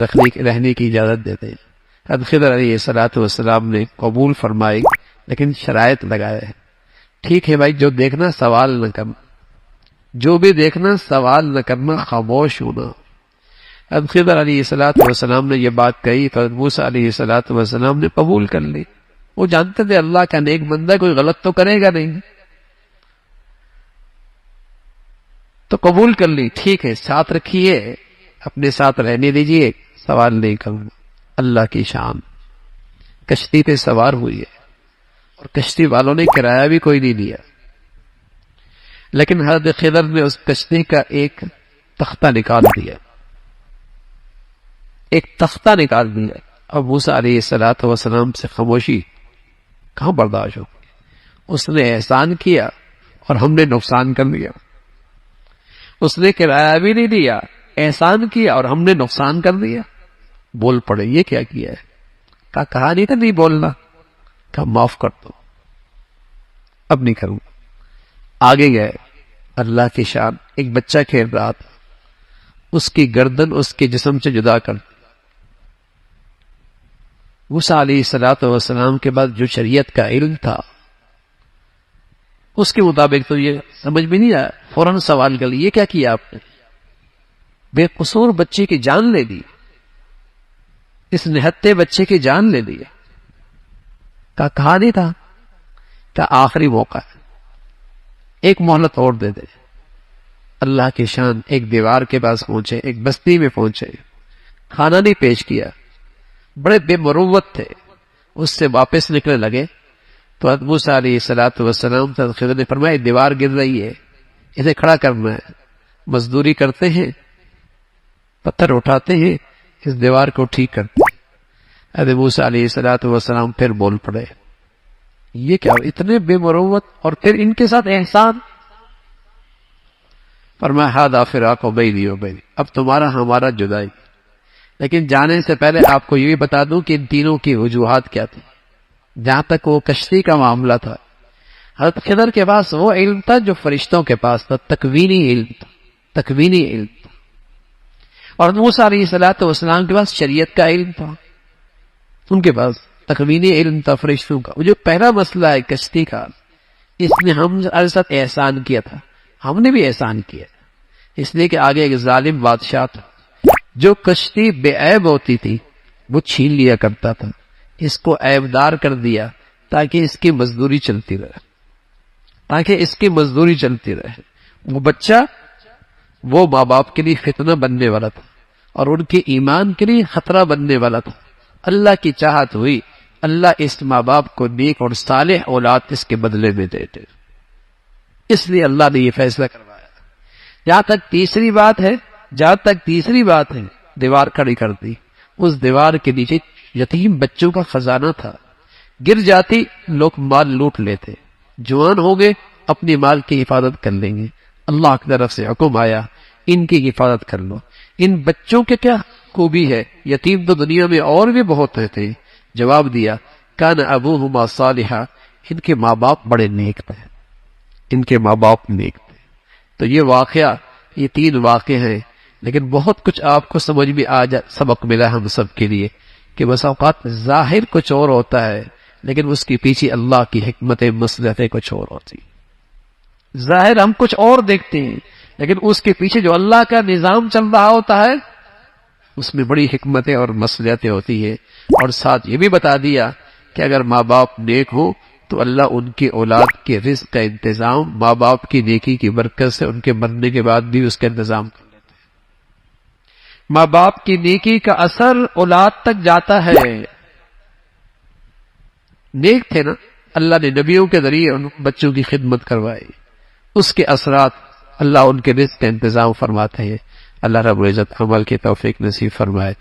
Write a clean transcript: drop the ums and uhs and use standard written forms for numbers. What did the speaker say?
رہنے کی اجازت دیتے ہیں۔ حضرت خضر علیہ السلام نے قبول فرمائی، لیکن شرائط لگائے ہیں۔ ٹھیک ہے بھائی، جو دیکھنا سوال نہ کرنا، جو بھی دیکھنا سوال نہ کرنا، خاموش ہونا۔ حضرت خضر علیہ السلام نے یہ بات کہی تو حضرت موسیٰ علیہ السلام نے قبول کر لی۔ وہ جانتے تھے اللہ کا نیک بندہ کوئی غلط تو کرے گا نہیں، تو قبول کر لی۔ ٹھیک ہے، ساتھ رکھیے، اپنے ساتھ رہنے دیجیے، سوال نہیں کروں۔ اللہ کی شان، کشتی پہ سوار ہوئی ہے اور کشتی والوں نے کرایہ بھی کوئی نہیں لیا، لیکن حضرت خضر نے اس کشتی کا ایک تختہ نکال دیا، ایک تختہ نکال دیا۔ اب موسیٰ علیہ السلام سے خاموشی کہاں برداشت ہو؟ اس نے احسان کیا اور ہم نے نقصان کر لیا۔ اس نے کرایہ بھی نہیں دیا، احسان کیا اور ہم نے نقصان کر دیا۔ بول پڑے، یہ کیا کیا ہے؟ کہا نہیں تھا نہیں بولنا، کہا معاف کر دو، اب نہیں کروں۔ آگے گئے، اللہ کی شان، ایک بچہ کھیل رہا تھا، اس کی گردن اس کے جسم سے جدا کر دی۔ موسیٰ علیہ السلام کے بعد جو شریعت کا علم تھا اس کے مطابق تو یہ سمجھ میں نہیں آیا، فوراً سوال کر لیا، یہ کیا کیا آپ نے؟ بے قصور بچے کی جان لے دی، اس نہتے بچے کی جان لے لی۔ کہا نہیں تھا، کہ آخری موقع ہے، ایک مہلت اور دے دے۔ اللہ کی شان، ایک دیوار کے پاس پہنچے، ایک بستی میں پہنچے، کھانا نہیں پیش کیا، بڑے بے مروت تھے، اس سے واپس نکلنے لگے تو حضرت موسیٰ علیہ السلام سے خضر نے فرمایا دیوار گر رہی ہے، اسے کھڑا کرنا ہے۔ مزدوری کرتے ہیں، پتھر اٹھاتے ہیں، اس دیوار کو ٹھیک کرتے ہیں۔ حضرت موسیٰ علیہ السلام پھر بول پڑے، یہ کیا اتنے بے مروت، اور پھر ان کے ساتھ احسان۔ فرمایا ھذا فراق بینی و بینک، اب تمہارا ہمارا جدائی۔ لیکن جانے سے پہلے آپ کو یہ بھی بتا دوں کہ ان تینوں کی وجوہات کیا تھی۔ جہاں تک وہ کشتی کا معاملہ تھا، حضرت خضر کے پاس وہ علم تھا جو فرشتوں کے پاس تھا، تکوینی علم تھا، تکوینی علم تھا۔ اور موسیٰ علیہ السلام کے پاس شریعت کا علم تھا، ان کے پاس تکوینی علم تھا فرشتوں کا۔ وہ جو پہلا مسئلہ ہے کشتی کا، اس میں ہم ساتھ احسان کیا تھا، ہم نے بھی احسان کیا، اس لیے کہ آگے ایک ظالم بادشاہ تھا جو کشتی بے عیب ہوتی تھی وہ چھین لیا کرتا تھا، اس کو عیبدار کر دیا تاکہ اس کی مزدوری چلتی رہے، تاکہ اس کی مزدوری چلتی رہے۔ وہ بچہ وہ ماں باپ کے لیے فتنہ بننے والا تھا اور ان کے ایمان کے لیے خطرہ بننے والا تھا۔ اللہ کی چاہت ہوئی، اللہ اس ماں باپ کو نیک اور صالح اولاد اس کے بدلے میں دیتے، اس لیے اللہ نے یہ فیصلہ کروایا۔ جہاں تک تیسری بات ہے دیوار کھڑی کر دی، اس دیوار کے نیچے یتیم بچوں کا خزانہ تھا، گر جاتی لوگ مال لوٹ لیتے، جوان ہو گئے اپنی مال کی حفاظت کر لیں گے۔ اللہ کی طرف سے حکم آیا ان کی حفاظت کر لو۔ ان بچوں کے کیا خوبی ہے؟ یتیم تو دنیا میں اور بھی بہت تھے۔ جواب دیا کان ابوہما صالحا، ان کے ماں باپ بڑے نیک تھے، ان کے ماں باپ نیک تھے۔ تو یہ واقعہ، یہ 3 واقعے ہیں، لیکن بہت کچھ آپ کو سمجھ میں سبق ملا ہم سب کے لیے کہ بس اوقات ظاہر کچھ اور ہوتا ہے لیکن اس کے پیچھے اللہ کی حکمت مصلحتیں کچھ اور ہوتی۔ ظاہر ہم کچھ اور دیکھتے ہیں لیکن اس کے پیچھے جو اللہ کا نظام چل رہا ہوتا ہے اس میں بڑی حکمتیں اور مصلحتیں ہوتی ہیں۔ اور ساتھ یہ بھی بتا دیا کہ اگر ماں باپ نیک ہو تو اللہ ان کی اولاد کے رزق کا انتظام ماں باپ کی نیکی کی برکت سے ان کے مرنے کے بعد بھی اس کا انتظام کر لیتے ہیں۔ ماں باپ کی نیکی کا اثر اولاد تک جاتا ہے۔ نیک تھے نا، اللہ نے نبیوں کے ذریعے ان بچوں کی خدمت کروائی، اس کے اثرات اللہ ان کے رزق کا انتظام فرماتے ہیں۔ اللہ رب العزت عمل کی توفیق نصیب فرمائے۔